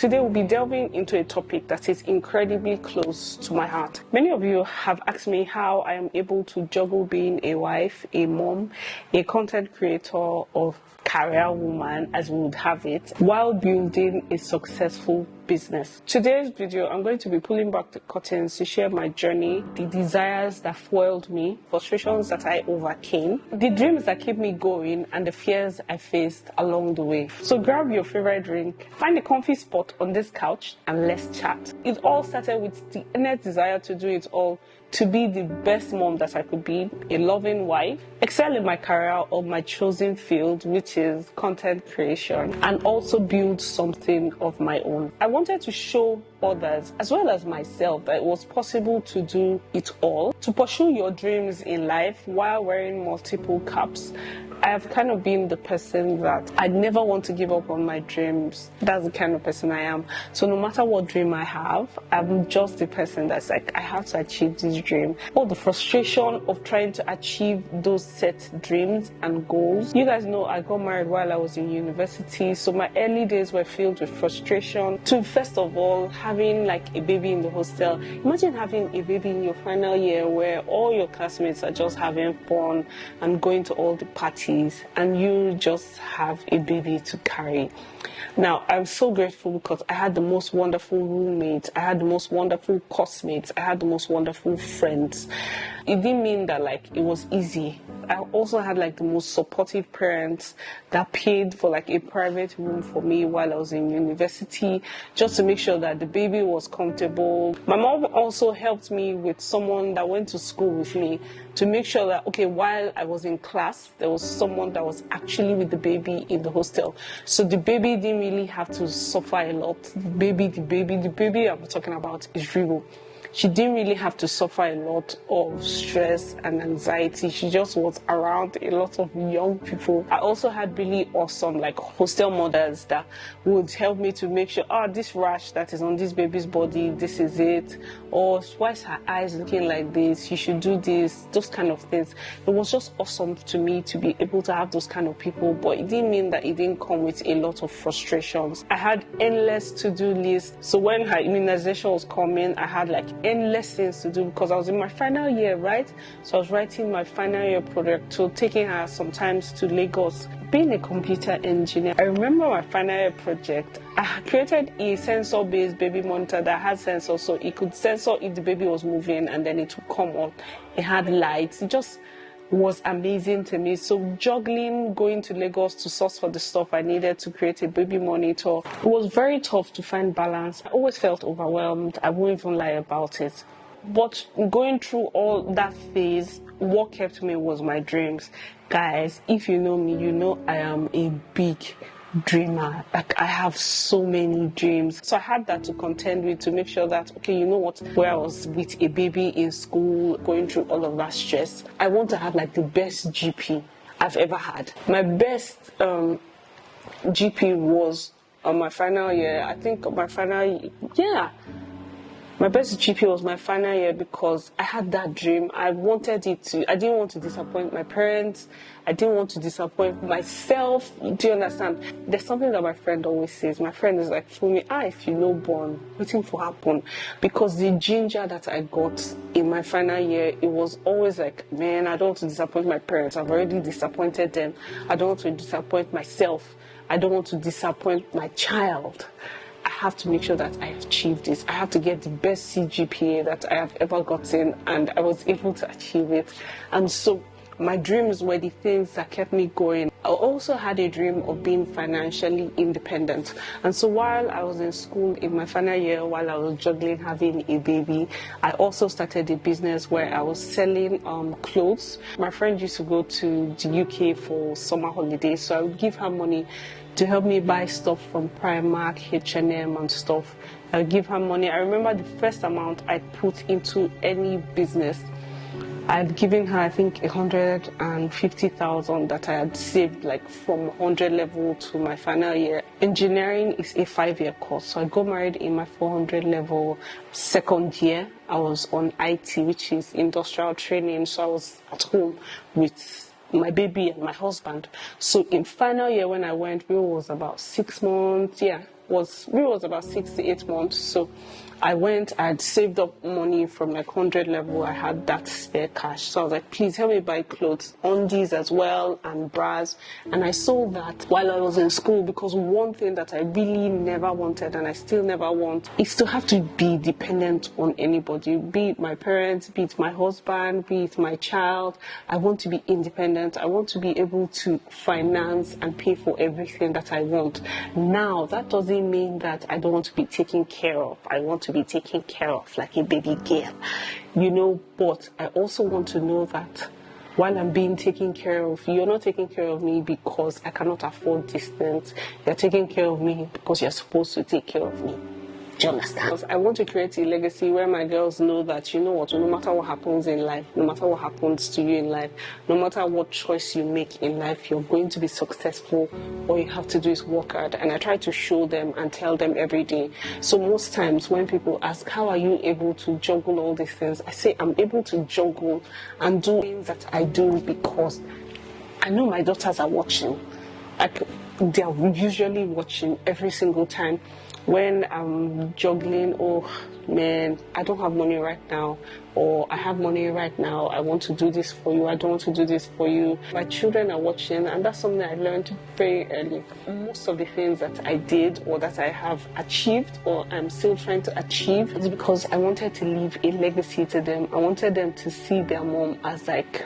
Today we'll be delving into a topic that is incredibly close to my heart. Many of you have asked me how I am able to juggle being a wife, a mom, a content creator, or career woman, as we would have it, while building a successful business. Today's video, I'm going to be pulling back the curtains to share my journey, the desires that fueled me, frustrations that I overcame, the dreams that keep me going, and the fears I faced along the way. So grab your favorite drink, find a comfy spot on this couch, and let's chat. It all started with the innate desire to do it all, to be the best mom that I could be, a loving wife, excel in my career or my chosen field, which is content creation, and also build something of my own. I wanted to show others, as well as myself, that it was possible to do it all, to pursue your dreams in life while wearing multiple caps. I have kind of been the person that I never want to give up on my dreams. That's the kind of person I am. So no matter what dream I have, I'm just the person that's like, I have to achieve this dream. All the frustration of trying to achieve those set dreams and goals. You guys know I got married while I was in university, so my early days were filled with frustration. To first of all, having like a baby in the hostel. Imagine having a baby in your final year where all your classmates are just having fun and going to all the parties, and you just have a baby to carry. Now, I'm so grateful because I had the most wonderful roommates, I had the most wonderful classmates, I had the most wonderful friends. It didn't mean that like it was easy. I also had like the most supportive parents that paid for like a private room for me while I was in university, just to make sure that the baby was comfortable. My mom also helped me with someone that went to school with me to make sure that, okay, while I was in class, there was someone that was actually with the baby in the hostel. So the baby didn't really have to suffer a lot. The baby I'm talking about is real. She didn't really have to suffer a lot of stress and anxiety. She just was around a lot of young people. I also had really awesome like hostel mothers that would help me to make sure, this rash that is on this baby's body, this is it. Or why is her eyes looking like this? You should do this, those kind of things. It was just awesome to me to be able to have those kind of people, but it didn't mean that it didn't come with a lot of frustrations. I had endless to-do lists. So when her immunization was coming, I had like endless things to do because I was in my final year, right? So I was writing my final year project, so taking her sometimes to Lagos. Being a computer engineer, I remember my final year project. I created a sensor-based baby monitor that had sensors, so it could sensor if the baby was moving and then it would come on. It had lights. It just was amazing to me. So juggling, going to Lagos to source for the stuff I needed to create a baby monitor, it was very tough to find balance. I always felt overwhelmed. I won't even lie about it. But going through all that phase, what kept me was my dreams. Guys, if you know me, you know I am a big dreamer. Like, I have so many dreams. So I had that to contend with, to make sure that, okay, you know what, where I was with a baby in school, going through all of that stress, I want to have like the best GP I've ever had. My best GP was on my final year. I think my best GP was my final year because I had that dream. I wanted it to. I didn't want to disappoint my parents. I didn't want to disappoint myself. Do you understand? There's something that my friend always says. My friend is like, Fummeee, if you know born, waiting for happen. Because the ginger that I got in my final year, it was always like, man, I don't want to disappoint my parents. I've already disappointed them. I don't want to disappoint myself. I don't want to disappoint my child. I have to make sure that I achieve this. I have to get the best CGPA that I have ever gotten, and I was able to achieve it. And so my dreams were the things that kept me going. I also had a dream of being financially independent. And so while I was in school in my final year, while I was juggling having a baby, I also started a business where I was selling clothes. My friend used to go to the UK for summer holidays, so I would give her money to help me buy stuff from Primark, H&M and stuff. I would give her money. I remember the first amount I put into any business, I had given her, I think, 150,000 that I had saved, like from 100 level to my final year. Engineering is a 5-year course, so I got married in my 400 level. Second year, I was on IT, which is industrial training, so I was at home with my baby and my husband. So in final year when I went, it was about 6 months, was about 6 to 8 months. So I had saved up money from like 100 level. I had that spare cash. So I was like, please help me buy clothes, undies as well, and bras. And I sold that while I was in school, because one thing that I really never wanted, and I still never want, is to have to be dependent on anybody, be it my parents, be it my husband, be it my child. I want to be independent. I want to be able to finance and pay for everything that I want. Now, that doesn't mean that I don't want to be taken care of. I want to be taken care of like a baby girl, but I also want to know that while I'm being taken care of, you're not taking care of me because I cannot afford these things. You're taking care of me because you're supposed to take care of me. Do you understand? I want to create a legacy where my girls know that, no matter what happens in life, no matter what happens to you in life, no matter what choice you make in life, you're going to be successful. All you have to do is work hard. And I try to show them and tell them every day. So most times when people ask, how are you able to juggle all these things? I say I'm able to juggle and do things that I do because I know my daughters are watching. They are usually watching every single time. When I'm juggling, oh man, I don't have money right now, or I have money right now, I want to do this for you, I don't want to do this for you. My children are watching, and that's something I learned very early. Most of the things that I did or that I have achieved or I'm still trying to achieve is because I wanted to leave a legacy to them. I wanted them to see their mom as like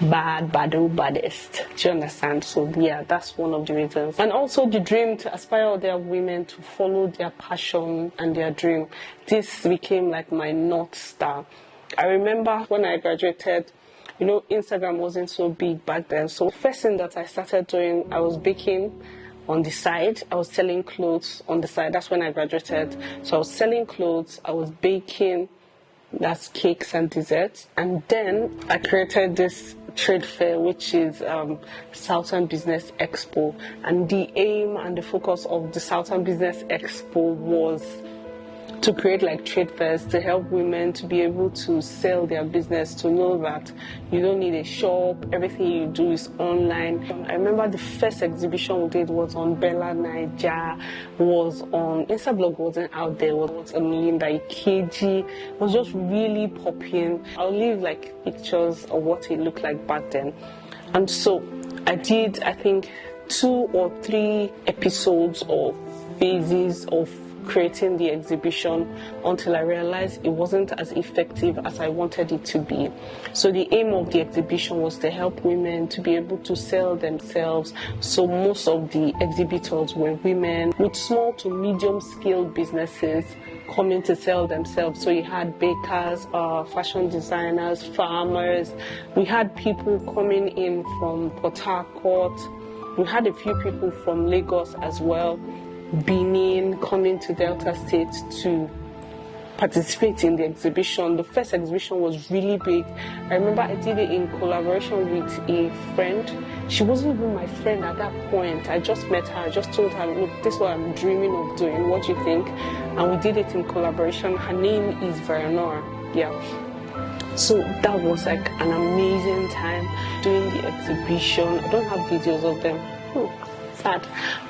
baddest. Do you understand? So yeah, that's one of the reasons. And also the dream to aspire other women to follow their passion and their dream. This became like my North Star. I remember when I graduated, Instagram wasn't so big back then. So first thing that I started doing, I was baking on the side. I was selling clothes on the side. That's when I graduated. So I was selling clothes, I was baking, that's cakes and desserts. And then I created this trade fair, which is SoU Business Expo. And the aim and the focus of the SoU Business Expo was to create like trade fairs to help women to be able to sell their business, to know that you don't need a shop, everything you do is online. I remember the first exhibition we did was on Bella Niger, was on Instablog, wasn't out there, was a Melinda Ikeji, it was just really popping. I'll leave like pictures of what it looked like back then. And so I did, I think, 2 or 3 episodes or phases of creating the exhibition until I realized it wasn't as effective as I wanted it to be. So the aim of the exhibition was to help women to be able to sell themselves. So most of the exhibitors were women with small to medium scale businesses coming to sell themselves. So you had bakers, fashion designers, farmers. We had people coming in from Port Harcourt. We had a few people from Lagos as well, Benin, coming to Delta State to participate in the exhibition. The first exhibition was really big. I remember I did it in collaboration with a friend. She wasn't even my friend at that point. I just met her. I just told her, look, this is what I'm dreaming of doing. What do you think? And we did it in collaboration. Her name is Veronora. Yeah. So that was like an amazing time doing the exhibition. I don't have videos of them. Sad.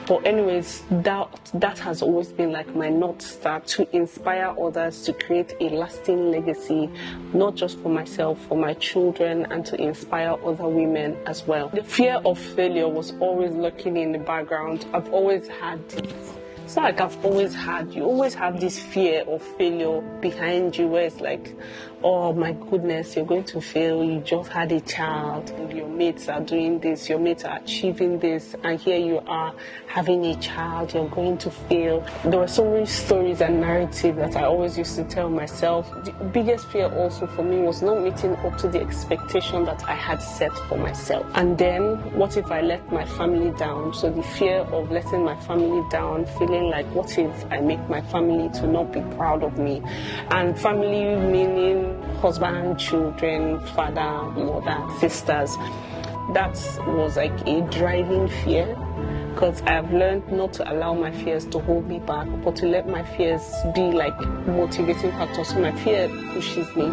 But anyways, that has always been like my North Star, to inspire others to create a lasting legacy, not just for myself, for my children, and to inspire other women as well. The fear of failure was always lurking in the background. I've always had it. It's not like I've always had, you always have this fear of failure behind you, where it's like, oh my goodness, you're going to fail, you just had a child, and your mates are doing this, your mates are achieving this, and here you are having a child, you're going to fail. There were so many stories and narratives that I always used to tell myself. The biggest fear also for me was not meeting up to the expectation that I had set for myself. And then, what if I let my family down? So the fear of letting my family down, feeling like, what if I make my family to not be proud of me? And family meaning husband, children, father, mother, sisters. That was like a driving fear. because I have learned not to allow my fears to hold me back, but to let my fears be like motivating factors. So my fear pushes me,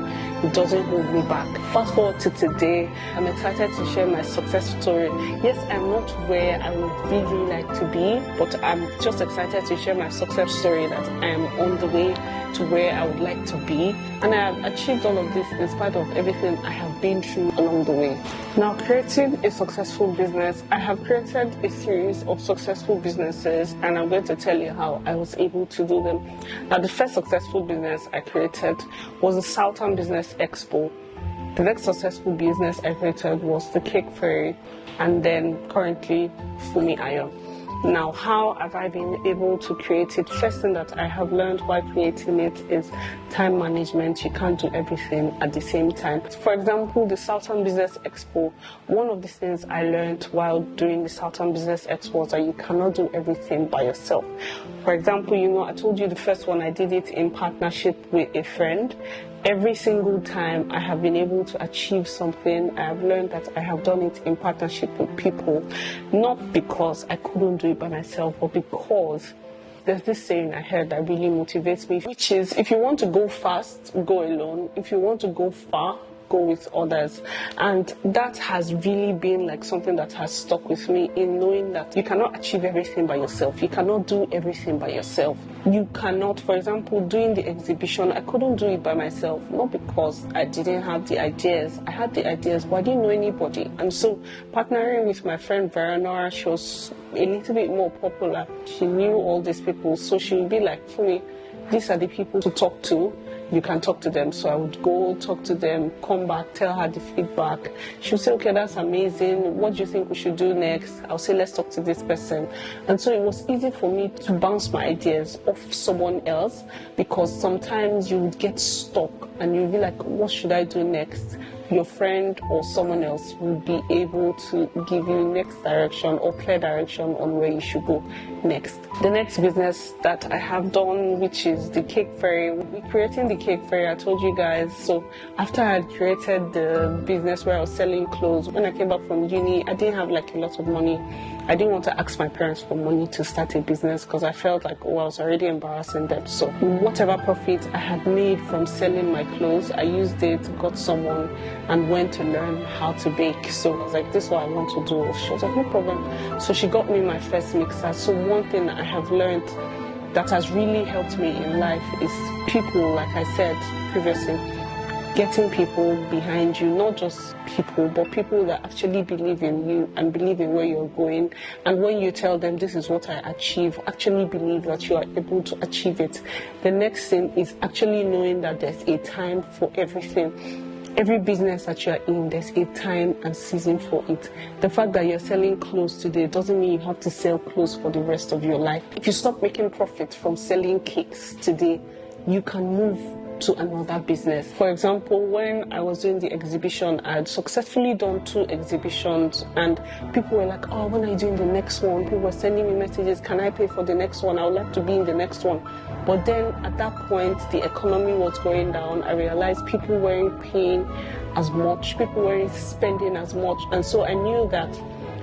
it doesn't hold me back. Fast forward to today, I'm excited to share my success story. Yes, I'm not where I would really like to be, but I'm just excited to share my success story, that I am on the way to where I would like to be, and I have achieved all of this in spite of everything I have been through along the way. Now, creating a successful business, I have created a series of successful businesses, and I'm going to tell you how I was able to do them. Now, the first successful business I created was the SoU Business Expo. The next successful business I created was the Cake Fairy, and then currently Fummeee. Now, how have I been able to create it? First thing that I have learned while creating it is time management. You can't do everything at the same time. For example, the SoU Business Expo, one of the things I learned while doing the SoU Business Expo was that you cannot do everything by yourself. For example, I told you the first one I did it in partnership with a friend. Every single time I have been able to achieve something, I have learned that I have done it in partnership with people, not because I couldn't do it by myself, but because there's this saying I heard that really motivates me, which is, if you want to go fast, go alone. If you want to go far, go with others. And that has really been like something that has stuck with me, in knowing that you cannot achieve everything by yourself. You cannot do everything by yourself. You cannot, for example, doing the exhibition, I couldn't do it by myself, not because I didn't have the ideas. I had the ideas, but I didn't know anybody. And so partnering with my friend Verona, she was a little bit more popular. She knew all these people, so she would be like, for me, these are the people to talk to. You can talk to them. So I would go talk to them, come back, tell her the feedback. She would say, okay, that's amazing. What do you think we should do next? I'll say, let's talk to this person. And so it was easy for me to bounce my ideas off someone else, because sometimes you would get stuck and you'd be like, what should I do next? Your friend or someone else will be able to give you next direction or clear direction on where you should go next. The next business that I have done, which is the Cake Fairy. Creating the Cake Fairy, I told you guys, so after I had created the business where I was selling clothes, when I came back from uni, I didn't have like a lot of money. I didn't want to ask my parents for money to start a business, because I felt like, I was already embarrassing them. So whatever profit I had made from selling my clothes, I used it, got someone, and went to learn how to bake. So I was like, this is what I want to do. She was like, no problem. So she got me my first mixer. So one thing I have learned that has really helped me in life is people, like I said previously, getting people behind you, not just people, but people that actually believe in you and believe in where you're going. And when you tell them, this is what I achieve, actually believe that you are able to achieve it. The next thing is actually knowing that there's a time for everything. Every business that you're in, there's a time and season for it. The fact that you're selling clothes today doesn't mean you have to sell clothes for the rest of your life. If you stop making profit from selling cakes today, you can move to another business. For example, when I was doing the exhibition, I had successfully done 2 exhibitions, and people were like, oh, when are you doing the next one? People were sending me messages, can I pay for the next one? I would like to be in the next one. But then at that point, the economy was going down. I realized people weren't paying as much, people weren't spending as much. And so I knew that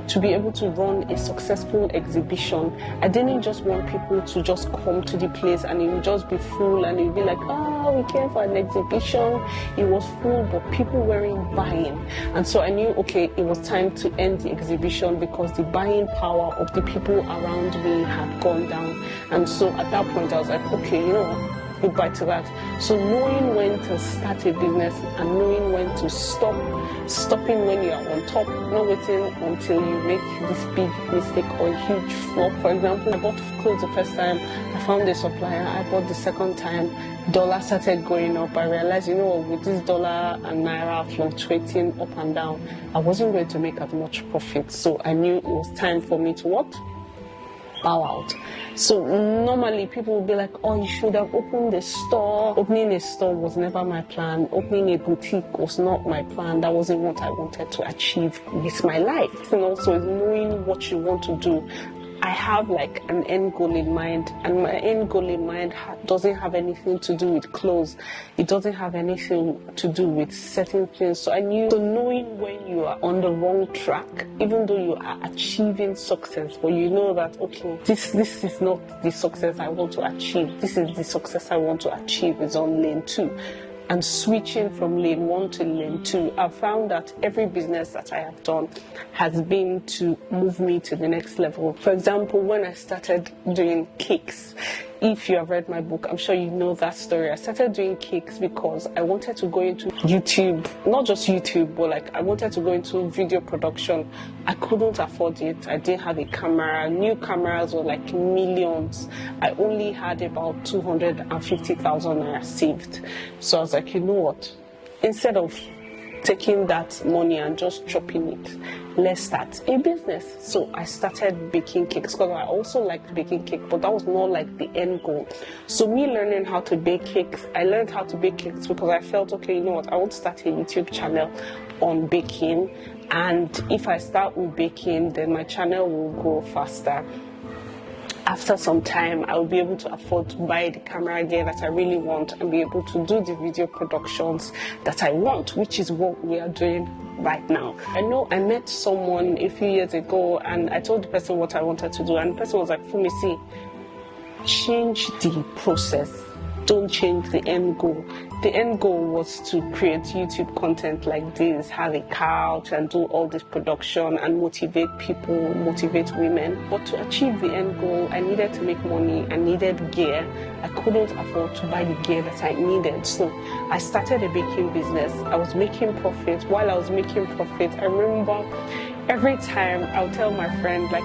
to be able to run a successful exhibition, I didn't just want people to just come to the place and it would just be full and it would be like, oh, we came for an exhibition. It was full, but people weren't buying. And so I knew, okay, it was time to end the exhibition, because the buying power of the people around me had gone down. And so at that point, I was like, okay, you know what? Goodbye to that. So knowing when to start a business and knowing when to stop, stopping when you are on top, not waiting until you make this big mistake or a huge flop. For example, I bought clothes the first time, I found a supplier. I bought the second time, dollar started going up. I realized, with this dollar and naira fluctuating up and down, I wasn't going to make as much profit. So I knew it was time for me to what? Bow out. So normally people will be like, oh, you should have opened a store. Opening a store was never my plan. Opening a boutique was not my plan. That wasn't what I wanted to achieve with my life. And also knowing what you want to do I have like an end goal in mind, and my end goal in mind doesn't have anything to do with clothes. It doesn't have anything to do with certain things. So I knew, so knowing when you are on the wrong track, even though you are achieving success, but you know that, okay, this is not the success I want to achieve. This is the success I want to achieve is on lane 2. And switching from lane 1 to lane 2, I've found that every business that I have done has been to move me to the next level. For example, when I started doing cakes, if you have read my book, I'm sure you know that story. I started doing cakes because I wanted to go into YouTube, not just YouTube, but like I wanted to go into video production. I couldn't afford it. I didn't have a camera. New cameras were like millions. I only had about 250,000 naira saved. So I was like, you know what? Instead of taking that money and just chopping it, let's start a business. So I started baking cakes because I also liked baking cake, but that was more like the end goal. So me learning how to bake cakes, I learned how to bake cakes because I felt, okay, you know what, I want to start a YouTube channel on baking, and if I start with baking, then my channel will grow faster. After some time, I will be able to afford to buy the camera gear that I really want and be able to do the video productions that I want, which is what we are doing right now. I know I met someone a few years ago and I told the person what I wanted to do, and the person was like, Fummeee, see, change the process, don't change the end goal. The end goal was to create YouTube content like this, have a couch and do all this production and motivate people, motivate women. But to achieve the end goal, I needed to make money, I needed gear. I couldn't afford to buy the gear that I needed. So I started a baking business. I was making profit. While I was making profit, I remember every time I'll tell my friend, like,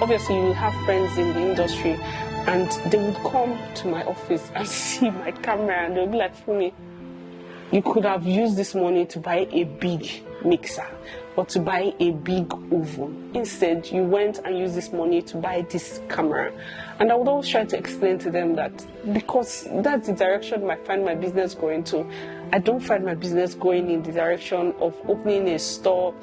obviously you have friends in the industry, and they would come to my office and see my camera and they'll be like, Fummeee, you could have used this money to buy a big mixer or to buy a big oven. Instead, you went and used this money to buy this camera. And I would always try to explain to them that because that's the direction I find my business going to. I don't find my business going in the direction of opening a store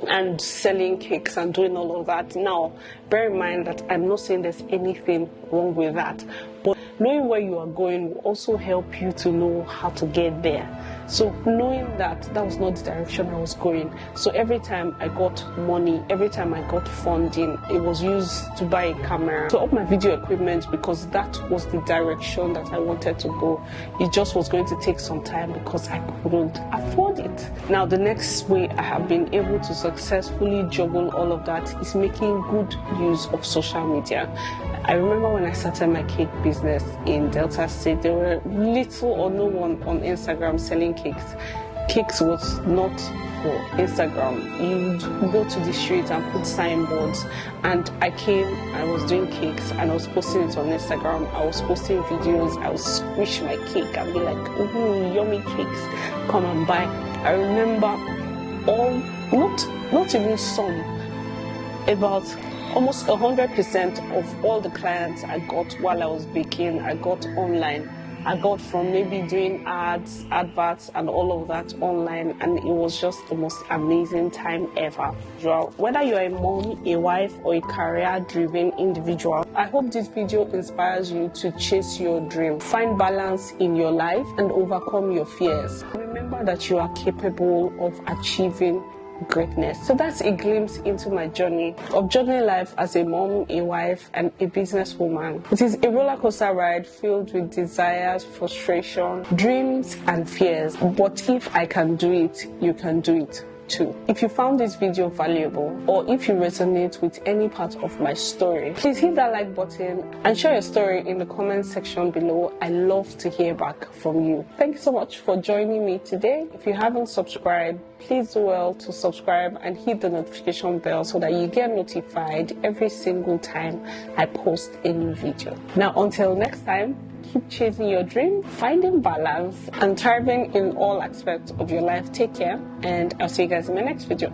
and selling cakes and doing all of that. Now, bear in mind that I'm not saying there's anything wrong with that, but knowing where you are going will also help you to know how to get there. So knowing that that was not the direction I was going, so every time I got money, every time I got funding, it was used to buy a camera, to up my video equipment, because that was the direction that I wanted to go. It just was going to take some time because I couldn't afford it. Now, the next way I have been able to successfully juggle all of that is making good use of social media. I remember when I started my cake business in Delta State, there were little or no one on Instagram selling cakes. Cakes was not for Instagram. You'd go to the street and put signboards, and I was doing cakes and I was posting it on Instagram. I was posting videos. I would squish my cake and be like, ooh, yummy cakes, come and buy. I remember not even some, about almost 100% of all the clients I got while I was baking, I got online. I got from maybe doing ads, adverts, and all of that online, and it was just the most amazing time ever. Whether you're a mom, a wife, or a career-driven individual, I hope this video inspires you to chase your dream, find balance in your life, and overcome your fears. Remember that you are capable of achieving greatness. So that's a glimpse into my journey of journey life as a mom, a wife, and a businesswoman. It is a roller coaster ride filled with desires, frustration, dreams, and fears. But if I can do it, you can do it too. If you found this video valuable, or if you resonate with any part of my story, please hit that like button and share your story in the comment section below. I love to hear back from you. Thank you so much for joining me today. If you haven't subscribed, please do well to subscribe and hit the notification bell so that you get notified every single time I post a new video. Now, until next time, keep chasing your dream, finding balance, and thriving in all aspects of your life. Take care, and I'll see you guys in my next video.